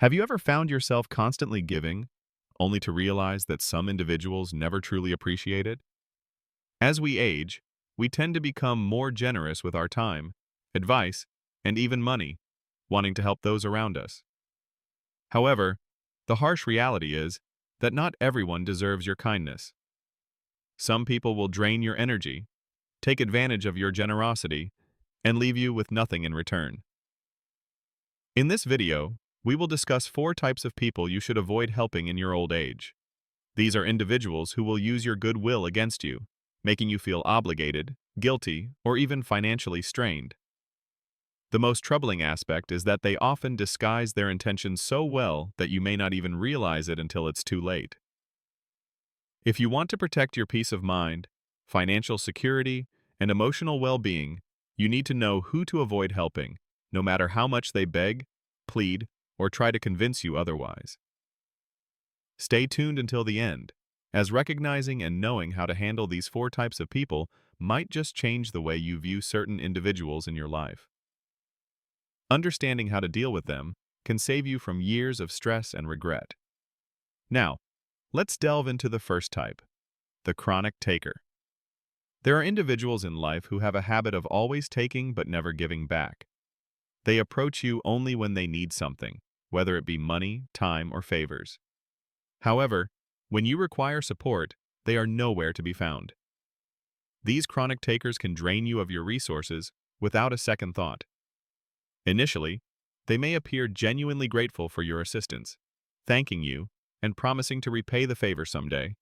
Have you ever found yourself constantly giving, only to realize that some individuals never truly appreciate it? As we age, we tend to become more generous with our time, advice, and even money, wanting to help those around us. However, the harsh reality is that not everyone deserves your kindness. Some people will drain your energy, take advantage of your generosity, and leave you with nothing in return. In this video, we will discuss 4 types of people you should avoid helping in your old age. These are individuals who will use your goodwill against you, making you feel obligated, guilty, or even financially strained. The most troubling aspect is that they often disguise their intentions so well that you may not even realize it until it's too late. If you want to protect your peace of mind, financial security, and emotional well-being, you need to know who to avoid helping, no matter how much they beg, plead, or try to convince you otherwise. Stay tuned until the end, as recognizing and knowing how to handle these 4 types of people might just change the way you view certain individuals in your life. Understanding how to deal with them can save you from years of stress and regret. Now, let's delve into the first type, the chronic taker. There are individuals in life who have a habit of always taking but never giving back. They approach you only when they need something, whether it be money, time, or favors. However, when you require support, they are nowhere to be found. These chronic takers can drain you of your resources without a second thought. Initially, they may appear genuinely grateful for your assistance, thanking you and promising to repay the favor someday.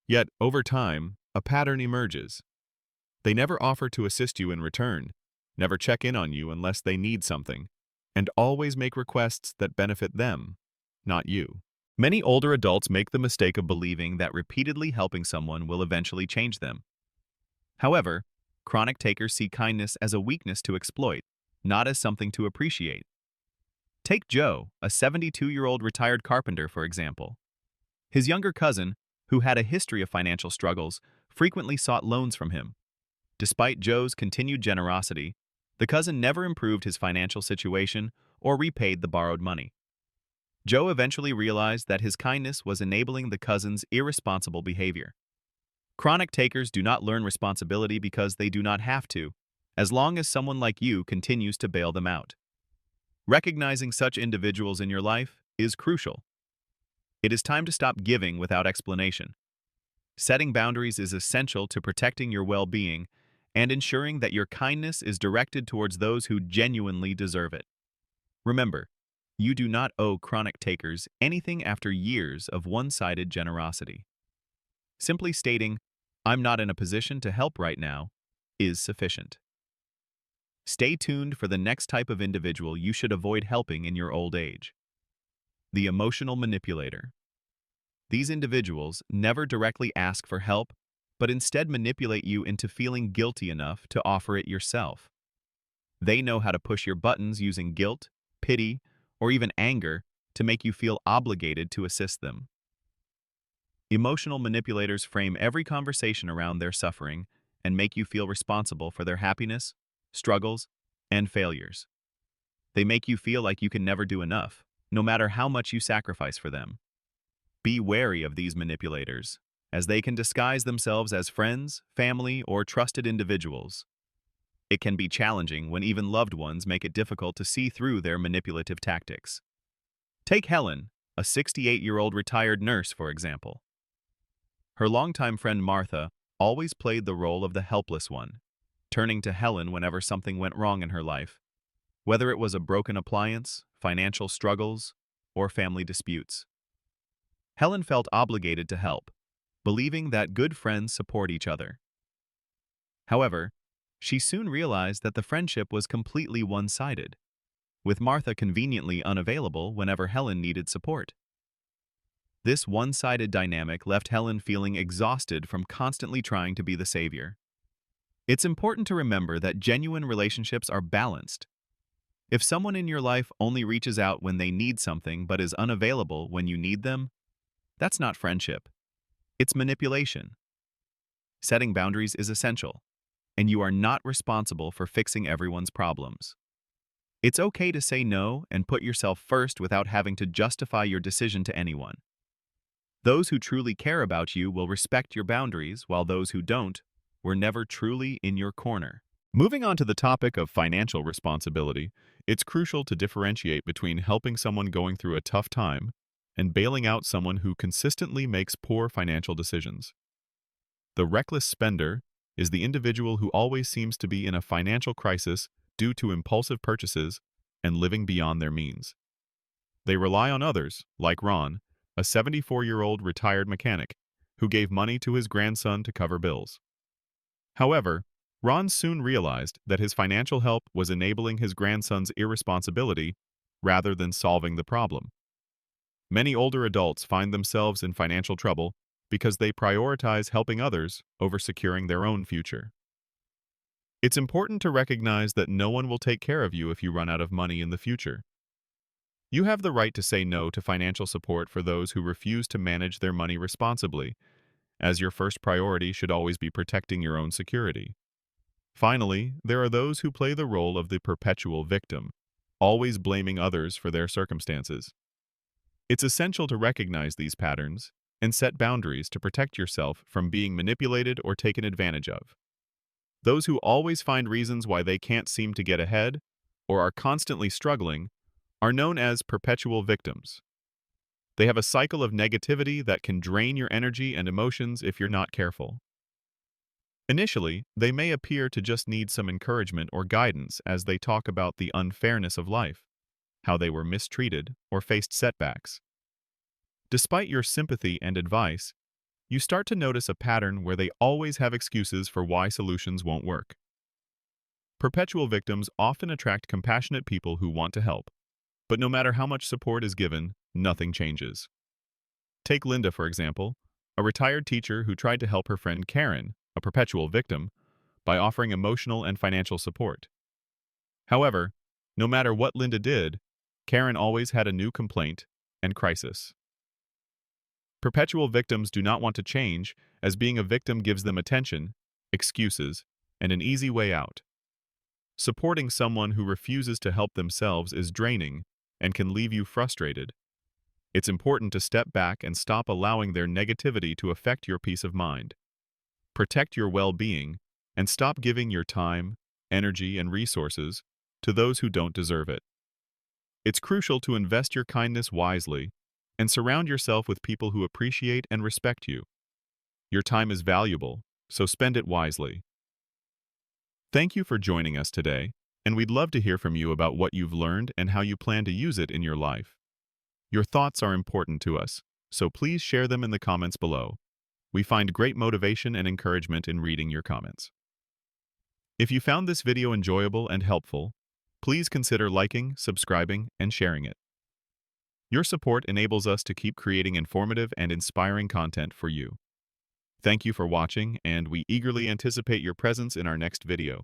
Yet, over time, a pattern emerges. They never offer to assist you in return, never check in on you unless they need something, and always make requests that benefit them, not you. Many older adults make the mistake of believing that repeatedly helping someone will eventually change them. However, chronic takers see kindness as a weakness to exploit, not as something to appreciate. Take Joe, a 72-year-old retired carpenter, for example. His younger cousin, who had a history of financial struggles, frequently sought loans from him. Despite Joe's continued generosity, the cousin never improved his financial situation or repaid the borrowed money. Joe eventually realized that his kindness was enabling the cousin's irresponsible behavior. Chronic takers do not learn responsibility because they do not have to, as long as someone like you continues to bail them out. Recognizing such individuals in your life is crucial. It is time to stop giving without explanation. Setting boundaries is essential to protecting your well-being and ensuring that your kindness is directed towards those who genuinely deserve it. Remember, you do not owe chronic takers anything after years of one-sided generosity. Simply stating, "I'm not in a position to help right now," is sufficient. Stay tuned for the next type of individual you should avoid helping in your old age. The emotional manipulator. These individuals never directly ask for help, but instead manipulate you into feeling guilty enough to offer it yourself. They know how to push your buttons using guilt, pity, or even anger to make you feel obligated to assist them. Emotional manipulators frame every conversation around their suffering and make you feel responsible for their happiness, struggles, and failures. They make you feel like you can never do enough, no matter how much you sacrifice for them. Be wary of these manipulators, as they can disguise themselves as friends, family, or trusted individuals. It can be challenging when even loved ones make it difficult to see through their manipulative tactics. Take Helen, a 68-year-old retired nurse, for example. Her longtime friend Martha always played the role of the helpless one, turning to Helen whenever something went wrong in her life, whether it was a broken appliance, financial struggles, or family disputes. Helen felt obligated to help, believing that good friends support each other. However, she soon realized that the friendship was completely one-sided, with Martha conveniently unavailable whenever Helen needed support. This one-sided dynamic left Helen feeling exhausted from constantly trying to be the savior. It's important to remember that genuine relationships are balanced. If someone in your life only reaches out when they need something but is unavailable when you need them, that's not friendship. It's manipulation. Setting boundaries is essential, and you are not responsible for fixing everyone's problems. It's okay to say no and put yourself first without having to justify your decision to anyone. Those who truly care about you will respect your boundaries, while those who don't were never truly in your corner. Moving on to the topic of financial responsibility, it's crucial to differentiate between helping someone going through a tough time and bailing out someone who consistently makes poor financial decisions. The reckless spender is the individual who always seems to be in a financial crisis due to impulsive purchases and living beyond their means. They rely on others, like Ron, a 74-year-old retired mechanic, who gave money to his grandson to cover bills. However, Ron soon realized that his financial help was enabling his grandson's irresponsibility rather than solving the problem. Many older adults find themselves in financial trouble because they prioritize helping others over securing their own future. It's important to recognize that no one will take care of you if you run out of money in the future. You have the right to say no to financial support for those who refuse to manage their money responsibly, as your first priority should always be protecting your own security. Finally, there are those who play the role of the perpetual victim, always blaming others for their circumstances. It's essential to recognize these patterns and set boundaries to protect yourself from being manipulated or taken advantage of. Those who always find reasons why they can't seem to get ahead or are constantly struggling are known as perpetual victims. They have a cycle of negativity that can drain your energy and emotions if you're not careful. Initially, they may appear to just need some encouragement or guidance as they talk about the unfairness of life, how they were mistreated or faced setbacks. Despite your sympathy and advice, you start to notice a pattern where they always have excuses for why solutions won't work. Perpetual victims often attract compassionate people who want to help, but no matter how much support is given, nothing changes. Take Linda, for example, a retired teacher who tried to help her friend Karen, a perpetual victim, by offering emotional and financial support. However, no matter what Linda did, Karen always had a new complaint and crisis. Perpetual victims do not want to change, as being a victim gives them attention, excuses, and an easy way out. Supporting someone who refuses to help themselves is draining and can leave you frustrated. It's important to step back and stop allowing their negativity to affect your peace of mind. Protect your well-being and stop giving your time, energy, and resources to those who don't deserve it. It's crucial to invest your kindness wisely and surround yourself with people who appreciate and respect you. Your time is valuable, so spend it wisely. Thank you for joining us today, and we'd love to hear from you about what you've learned and how you plan to use it in your life. Your thoughts are important to us, so please share them in the comments below. We find great motivation and encouragement in reading your comments. If you found this video enjoyable and helpful, please consider liking, subscribing, and sharing it. Your support enables us to keep creating informative and inspiring content for you. Thank you for watching, and we eagerly anticipate your presence in our next video.